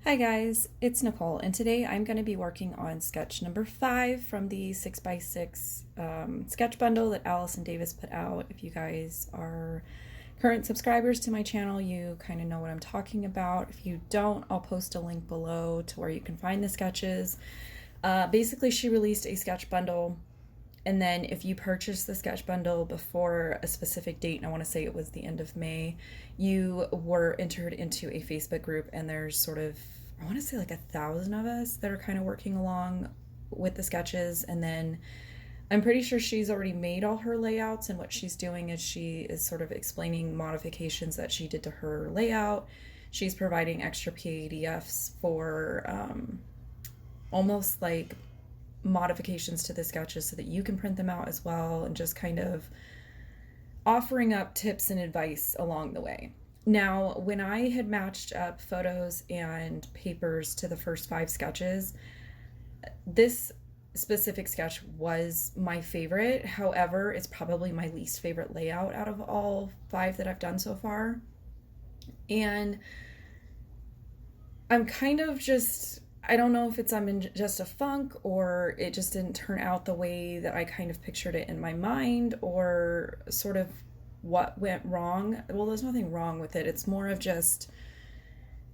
Hi guys, it's Nicole, and today I'm going to be working on sketch number 5 from the 6x6 sketch bundle that Allison Davis put out. If you guys are current subscribers to my channel, you kind of know what I'm talking about. If you don't, I'll post a link below to where you can find the sketches. Basically, she released a sketch bundle, and then if you purchase the sketch bundle before a specific date, and I want to say it was the end of May, you were entered into a Facebook group, and there's sort of, I want to say like 1,000 of us that are kind of working along with the sketches. And then I'm pretty sure she's already made all her layouts, and what she's doing is she is sort of explaining modifications that she did to her layout. She's providing extra PDFs for almost like modifications to the sketches so that you can print them out as well, and just kind of offering up tips and advice along the way. Now, when I had matched up photos and papers to the first 5 sketches, this specific sketch was my favorite. However, it's probably my least favorite layout out of all 5 that I've done so far. And I'm kind of just, I don't know if I'm in just a funk, or it just didn't turn out the way that I kind of pictured it in my mind, or sort of what went wrong. Well, there's nothing wrong with it. It's more of just,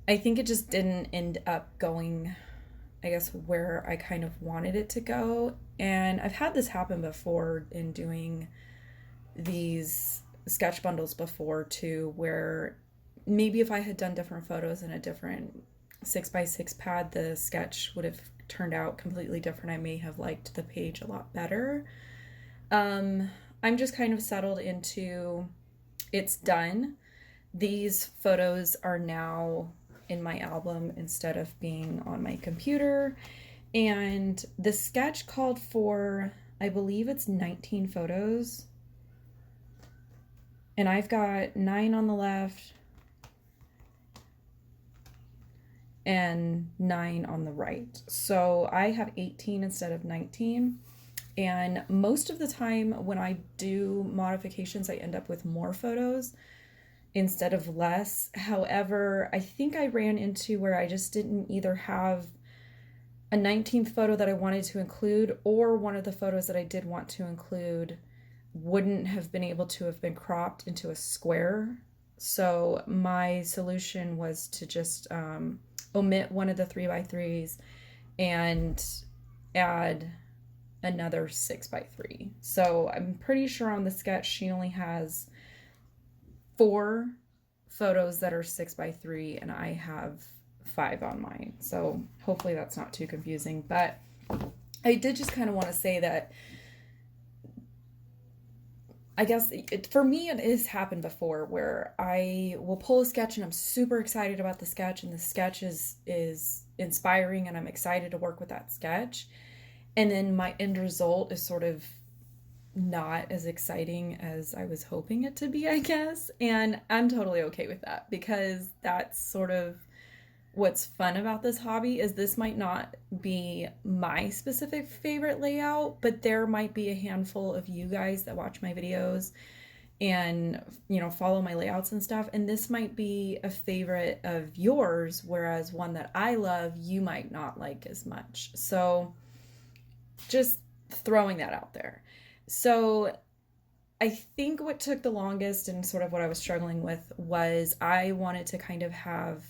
I think it just didn't end up going, I guess, where I kind of wanted it to go. And I've had this happen before in doing these sketch bundles before too, where maybe if I had done different photos in a different 6x6 pad, the sketch would have turned out completely different. I may have liked the page a lot better. I'm just kind of settled into it's done. These photos are now in my album instead of being on my computer. And the sketch called for, I believe it's 19 photos. And I've got 9 on the left and 9 on the right. So I have 18 instead of 19. And most of the time when I do modifications, I end up with more photos instead of less. However, I think I ran into where I just didn't either have a 19th photo that I wanted to include, or one of the photos that I did want to include wouldn't have been able to have been cropped into a square. So my solution was to just omit one of the 3x3s and add another 6x3. So I'm pretty sure on the sketch she only has 4 photos that are 6x3, and I have 5 on mine. So hopefully that's not too confusing. But I did just kind of want to say that I guess for me, it has happened before where I will pull a sketch and I'm super excited about the sketch, and the sketch is inspiring and I'm excited to work with that sketch. And then my end result is sort of not as exciting as I was hoping it to be, I guess. And I'm totally okay with that, because that's sort of what's fun about this hobby. Is this might not be my specific favorite layout, but there might be a handful of you guys that watch my videos and, you know, follow my layouts and stuff, and this might be a favorite of yours, whereas one that I love you might not like as much. So just throwing that out there. So I think what took the longest and sort of what I was struggling with was I wanted to kind of have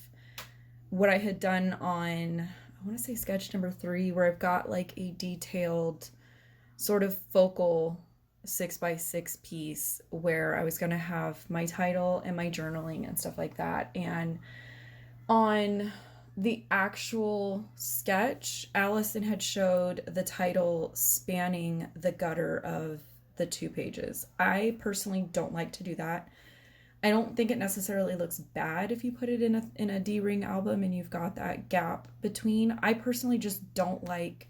what I had done on, I want to say sketch number 3, where I've got like a detailed sort of focal 6x6 piece where I was going to have my title and my journaling and stuff like that. And on the actual sketch, Allison had showed the title spanning the gutter of the 2 pages. I personally don't like to do that. I don't think it necessarily looks bad if you put it in a D-ring album and you've got that gap between. I personally just don't like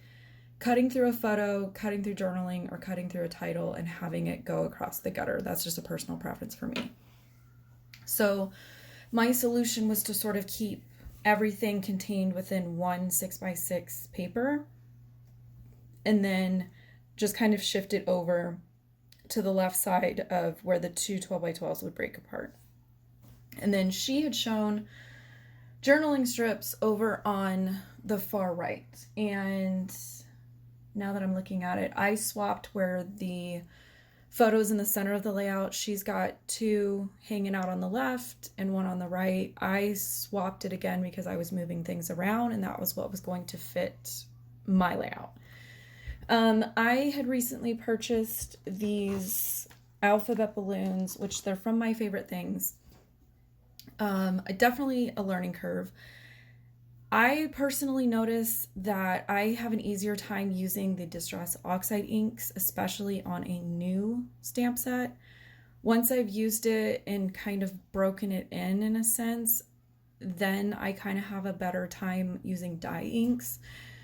cutting through a photo, cutting through journaling, or cutting through a title and having it go across the gutter. That's just a personal preference for me. So my solution was to sort of keep everything contained within one 6x6 paper, and then just kind of shift it over to the left side of where the two 12x12s would break apart. And then she had shown journaling strips over on the far right. And now that I'm looking at it, I swapped where the photos in the center of the layout. She's got two hanging out on the left and one on the right. I swapped it again because I was moving things around and that was what was going to fit my layout. I had recently purchased these alphabet balloons, which they're from My Favorite Things. Definitely a learning curve. I personally notice that I have an easier time using the Distress Oxide inks, especially on a new stamp set. Once I've used it and kind of broken it in a sense, then I kind of have a better time using dye inks.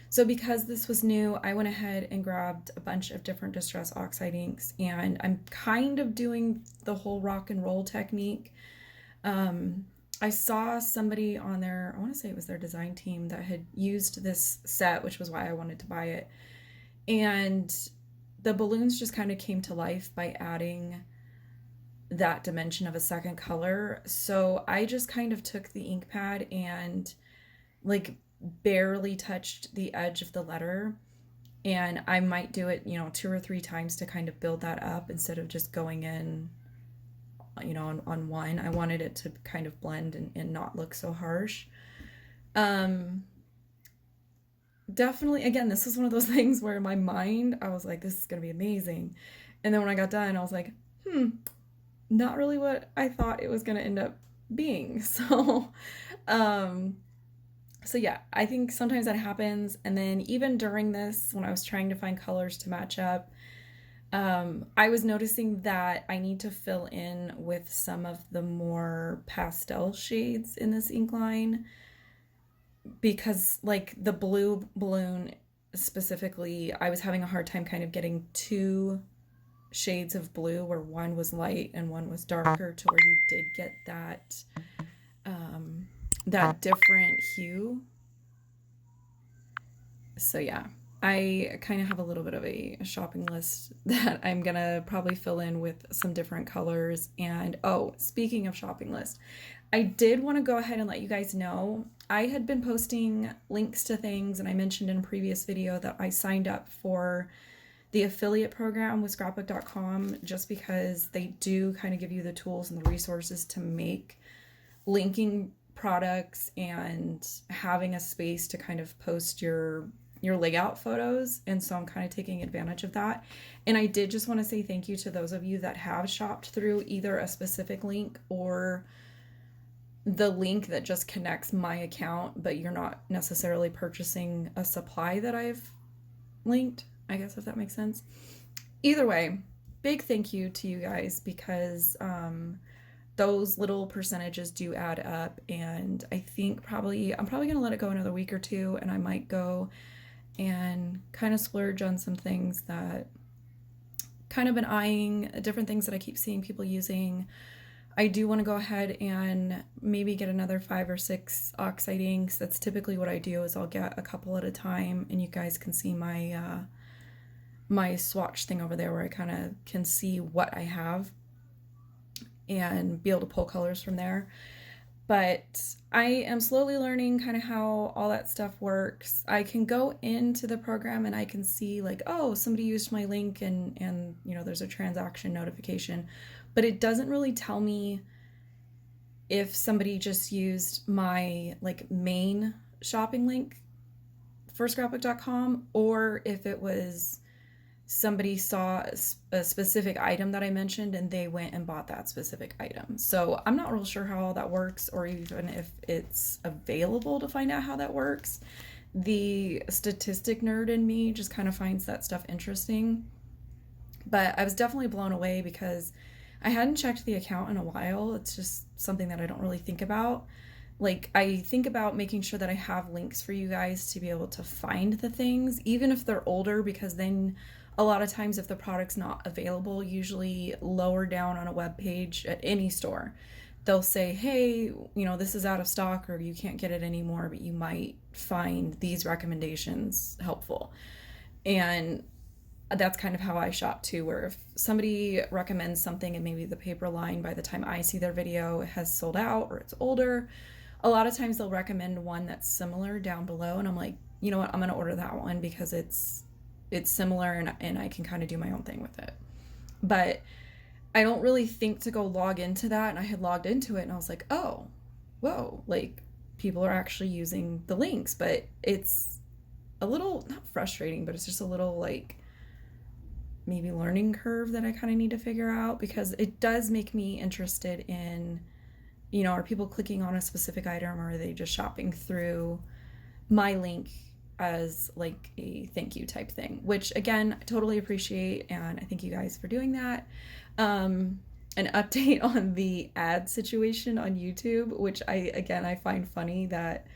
So because this was new, I went ahead and grabbed a bunch of different Distress Oxide inks, and I'm kind of doing the whole rock and roll technique. I saw somebody on their, I want to say it was their design team, that had used this set, which was why I wanted to buy it. And the balloons just kind of came to life by adding that dimension of a second color. So I just kind of took the ink pad and like barely touched the edge of the letter. And I might do it, 2 or 3 times to kind of build that up instead of just going in on one. I wanted it to kind of blend and not look so harsh. Definitely, again, this was one of those things where in my mind, I was like, this is going to be amazing. And then when I got done, I was like, not really what I thought it was going to end up being. So yeah, I think sometimes that happens. And then even during this, when I was trying to find colors to match up, I was noticing that I need to fill in with some of the more pastel shades in this ink line, because like the blue balloon specifically, I was having a hard time kind of getting 2 shades of blue where one was light and one was darker, to where you did get that different hue. So yeah, I kind of have a little bit of a shopping list that I'm gonna probably fill in with some different colors. And oh, speaking of shopping list, I did want to go ahead and let you guys know I had been posting links to things, and I mentioned in a previous video that I signed up for the affiliate program with Scrapbook.com just because they do kind of give you the tools and the resources to make linking products and having a space to kind of post your layout photos. And so I'm kind of taking advantage of that. And I did just want to say thank you to those of you that have shopped through either a specific link or the link that just connects my account, but you're not necessarily purchasing a supply that I've linked, I guess, if that makes sense. Either way, big thank you to you guys, because those little percentages do add up. And I think I'm probably going to let it go another week or two, and I might go and kind of splurge on some things that kind of been eyeing, different things that I keep seeing people using. I do want to go ahead and maybe get another 5 or 6 oxide inks. That's typically what I do, is I'll get a couple at a time, and you guys can see my my swatch thing over there where I kind of can see what I have and be able to pull colors from there. But I am slowly learning kind of how all that stuff works. I can go into the program and I can see like, oh, somebody used my link and there's a transaction notification, but it doesn't really tell me if somebody just used my like main shopping link for scrapbook.com, or if it was somebody saw a specific item that I mentioned and they went and bought that specific item. So I'm not real sure how all that works, or even if it's available to find out how that works. The statistic nerd in me just kind of finds that stuff interesting. But I was definitely blown away because I hadn't checked the account in a while. It's just something that I don't really think about. Like, I think about making sure that I have links for you guys to be able to find the things, even if they're older, because then a lot of times if the product's not available, usually lower down on a web page at any store, they'll say, hey, this is out of stock, or you can't get it anymore, but you might find these recommendations helpful. And that's kind of how I shop too, where if somebody recommends something and maybe the paper line by the time I see their video has sold out or it's older, a lot of times they'll recommend one that's similar down below, and I'm like, you know what, I'm gonna order that one because it's similar, and I can kind of do my own thing with it. But I don't really think to go log into that, and I had logged into it and I was like, oh, whoa, like people are actually using the links. But it's a little, not frustrating, but it's just a little like maybe learning curve that I kind of need to figure out, because it does make me interested in, you know, are people clicking on a specific item, or are they just shopping through my link as like a thank you type thing, which again, I totally appreciate, and I thank you guys for doing that. An update on the ad situation on YouTube, which I find funny that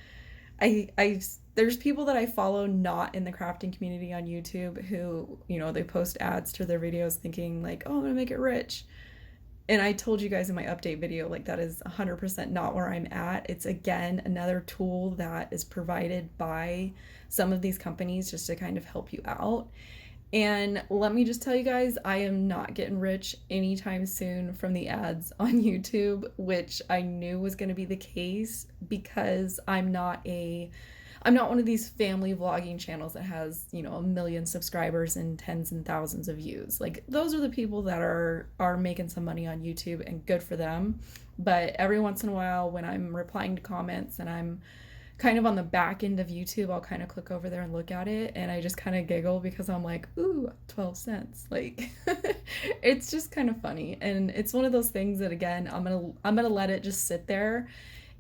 I there's people that I follow not in the crafting community on YouTube who, you know, they post ads to their videos thinking like, oh, I'm gonna make it rich. And I told you guys in my update video, like, that is 100% not where I'm at. It's, again, another tool that is provided by some of these companies just to kind of help you out. And let me just tell you guys, I am not getting rich anytime soon from the ads on YouTube, which I knew was going to be the case because I'm not one of these family vlogging channels that has, you know, 1 million subscribers and tens and thousands of views. Like, those are the people that are making some money on YouTube, and good for them. But every once in a while, when I'm replying to comments and I'm kind of on the back end of YouTube, I'll kind of click over there and look at it, and I just kind of giggle because I'm like, ooh, 12 cents. Like, it's just kind of funny. And it's one of those things that, again, I'm gonna let it just sit there.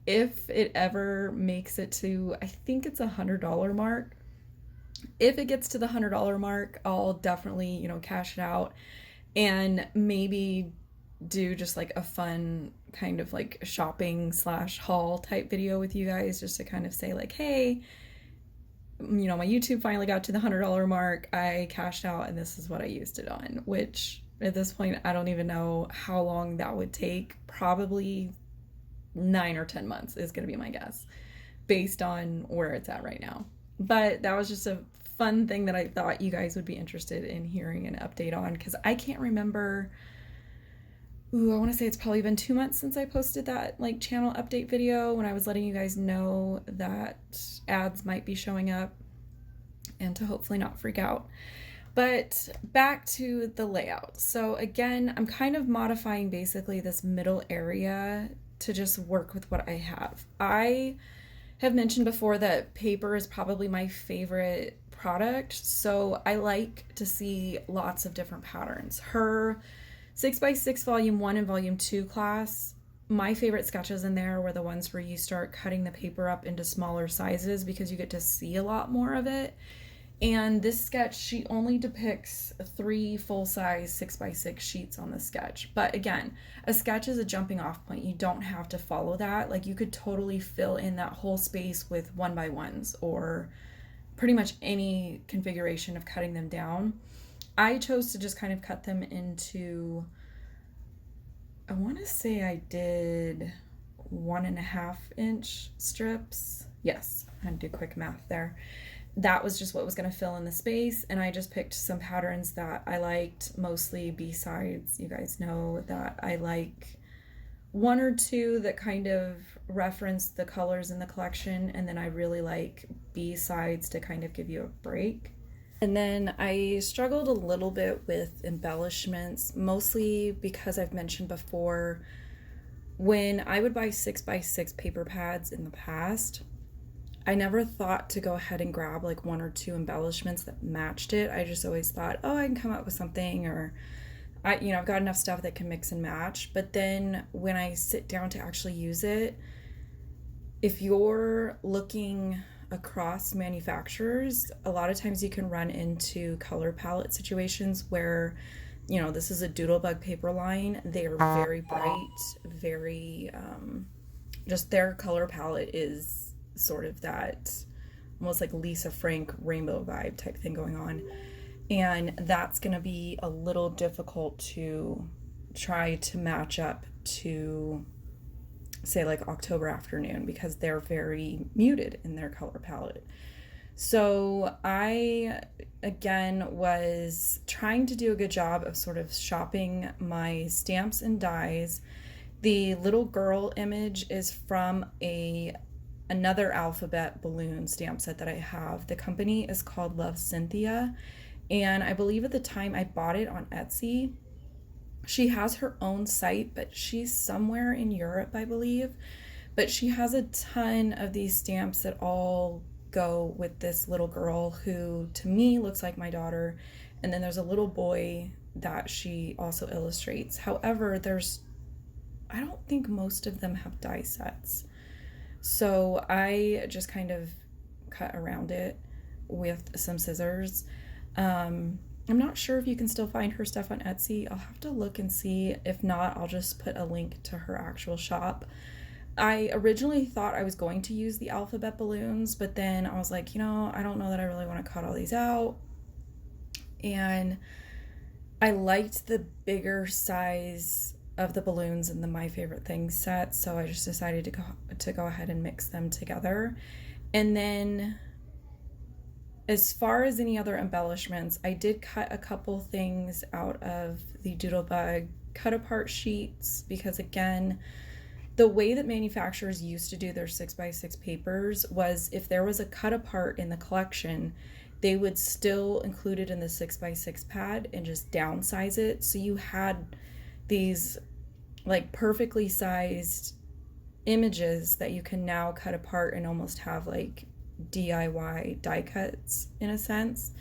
If it ever makes it to, I think it's $100 mark. If it gets to the $100 mark, I'll definitely, you know, cash it out and maybe do just like a fun kind of like shopping / haul type video with you guys, just to kind of say like, hey, you know, my YouTube finally got to the $100 mark. I cashed out and this is what I used it on, which at this point, I don't even know how long that would take. Probably 9 or 10 months is going to be my guess based on where it's at right now. But that was just a fun thing that I thought you guys would be interested in hearing an update on, because I can't remember. I want to say it's probably been 2 months since I posted that like channel update video when I was letting you guys know that ads might be showing up, and to hopefully not freak out. But back to the layout. So again, I'm kind of modifying basically this middle area to just work with what I have. I have mentioned before that paper is probably my favorite product, so I like to see lots of different patterns. Her 6x6 Volume 1 and Volume 2 class, my favorite sketches in there were the ones where you start cutting the paper up into smaller sizes because you get to see a lot more of it. And this sketch, she only depicts 3 full-size 6x6 sheets on the sketch. But again, a sketch is a jumping off point. You don't have to follow that. Like, you could totally fill in that whole space with 1x1s or pretty much any configuration of cutting them down. I chose to just kind of cut them into, I want to say I did 1.5-inch strips. Yes, I had to do quick math there. That was just what was going to fill in the space, and I just picked some patterns that I liked, mostly B-sides. You guys know that I like 1 or 2 that kind of reference the colors in the collection, and then I really like B-sides to kind of give you a break. And then I struggled a little bit with embellishments, mostly because I've mentioned before, when I would buy 6x6 paper pads in the past, I never thought to go ahead and grab like 1 or 2 embellishments that matched it. I just always thought, oh, I can come up with something, or I've got enough stuff that can mix and match. But then when I sit down to actually use it, if you're looking across manufacturers, a lot of times you can run into color palette situations where, you know, this is a Doodlebug paper line. They are very bright, very, just their color palette is sort of that almost like Lisa Frank rainbow vibe type thing going on. And that's going to be a little difficult to try to match up to, say, like October Afternoon, because they're very muted in their color palette. So I, again, was trying to do a good job of sort of shopping my stamps and dies The little girl image is from another alphabet balloon stamp set that I have. The company is called Love Cynthia, and I believe at the time I bought it on Etsy. She has her own site, but she's somewhere in Europe, I believe. But she has a ton of these stamps that all go with this little girl who, to me, looks like my daughter. And then there's a little boy that she also illustrates. However, I don't think most of them have die sets. So I just kind of cut around it with some scissors. I'm not sure if you can still find her stuff on Etsy. I'll have to look and see. If not, I'll just put a link to her actual shop. I originally thought I was going to use the alphabet balloons, but then I was like, I don't know that I really want to cut all these out. And I liked the bigger size of the balloons in the My Favorite Things set, so I just decided to go ahead and mix them together. And then as far as any other embellishments, I did cut a couple things out of the Doodlebug cut apart sheets because, again, the way that manufacturers used to do their 6x6 papers was if there was a cut apart in the collection, they would still include it in the 6x6 pad and just downsize it. So you had these like perfectly sized images that you can now cut apart and almost have like DIY die cuts in a sense.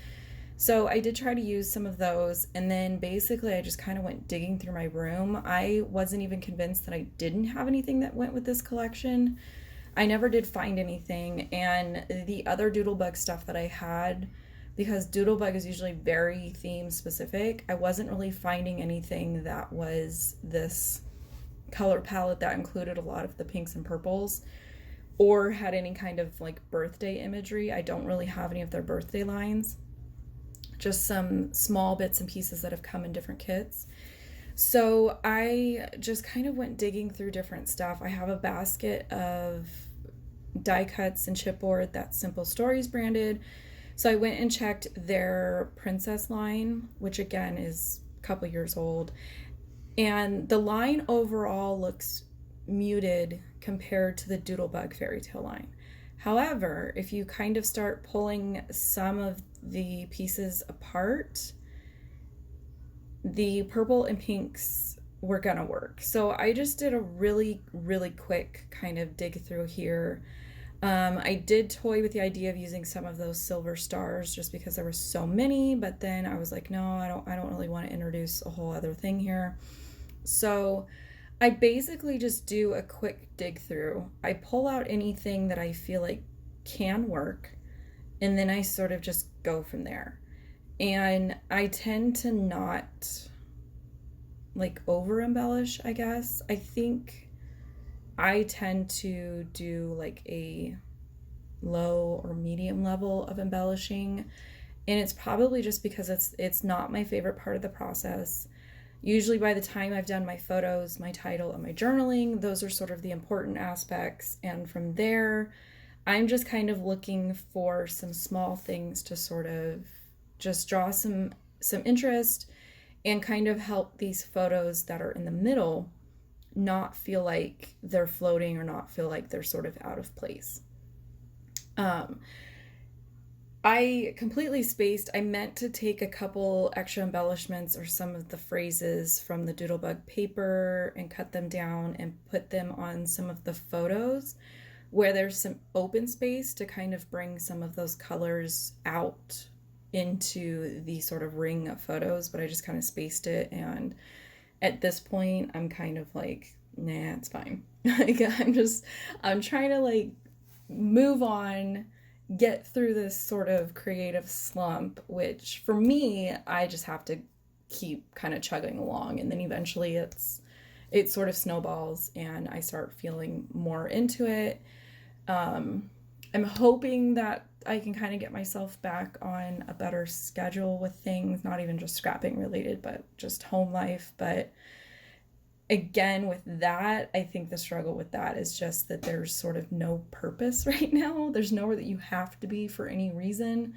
So I did try to use some of those, and then basically I just kind of went digging through my room. I wasn't even convinced that I didn't have anything that went with this collection. I never did find anything, and the other Doodlebug stuff that I had, because Doodlebug is usually very theme specific, I wasn't really finding anything that was this color palette that included a lot of the pinks and purples or had any kind of like birthday imagery. I don't really have any of their birthday lines. Just some small bits and pieces that have come in different kits. So I just kind of went digging through different stuff. I have a basket of die cuts and chipboard that's Simple Stories branded. So I went and checked their Princess line, which again is a couple years old. And the line overall looks muted compared to the Doodlebug fairy tale line. However, if you kind of start pulling some of the pieces apart, the purple and pinks were gonna work. So I just did a really, really quick kind of dig through here. I did toy with the idea of using some of those silver stars just because there were so many, but then I was like, no, I don't really want to introduce a whole other thing here. So I basically just do a quick dig through. I pull out anything that I feel like can work, and then I sort of just go from there. And I tend to not like over embellish, I guess. I think I tend to do like a low or medium level of embellishing, and it's probably just because it's not my favorite part of the process. Usually by the time I've done my photos, my title, and my journaling, those are sort of the important aspects. And from there, I'm just kind of looking for some small things to sort of just draw some interest and kind of help these photos that are in the middle not feel like they're floating or not feel like they're sort of out of place. I completely spaced. I meant to take a couple extra embellishments or some of the phrases from the Doodlebug paper and cut them down and put them on some of the photos where there's some open space to kind of bring some of those colors out into the sort of ring of photos, but I just kind of spaced it, and at this point I'm kind of like, nah, it's fine. Like I'm trying to like move on, get through this sort of creative slump, which for me, I just have to keep kind of chugging along, and then eventually it sort of snowballs and I start feeling more into it. I'm hoping that I can kind of get myself back on a better schedule with things, not even just scrapping related, but just home life. But again, with that, I think the struggle with that is just that there's sort of no purpose right now. There's nowhere that you have to be for any reason.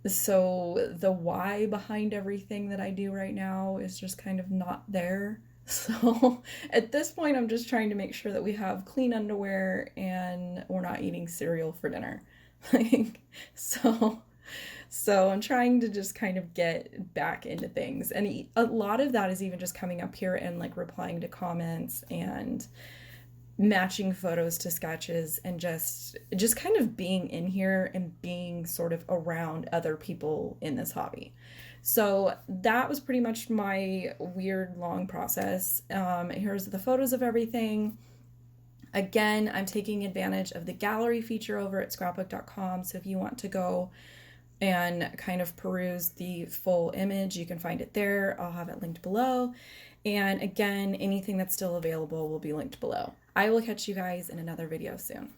So the why behind everything that I do right now is just kind of not there. So at this point, I'm just trying to make sure that we have clean underwear and we're not eating cereal for dinner. Like, so, so I'm trying to just kind of get back into things. And a lot of that is even just coming up here and like replying to comments and matching photos to sketches and just kind of being in here and being sort of around other people in this hobby. So that was pretty much my weird long process. Here's the photos of everything. Again, I'm taking advantage of the gallery feature over at scrapbook.com. So if you want to go and kind of peruse the full image, you can find it there. I'll have it linked below. And again, anything that's still available will be linked below. I will catch you guys in another video soon.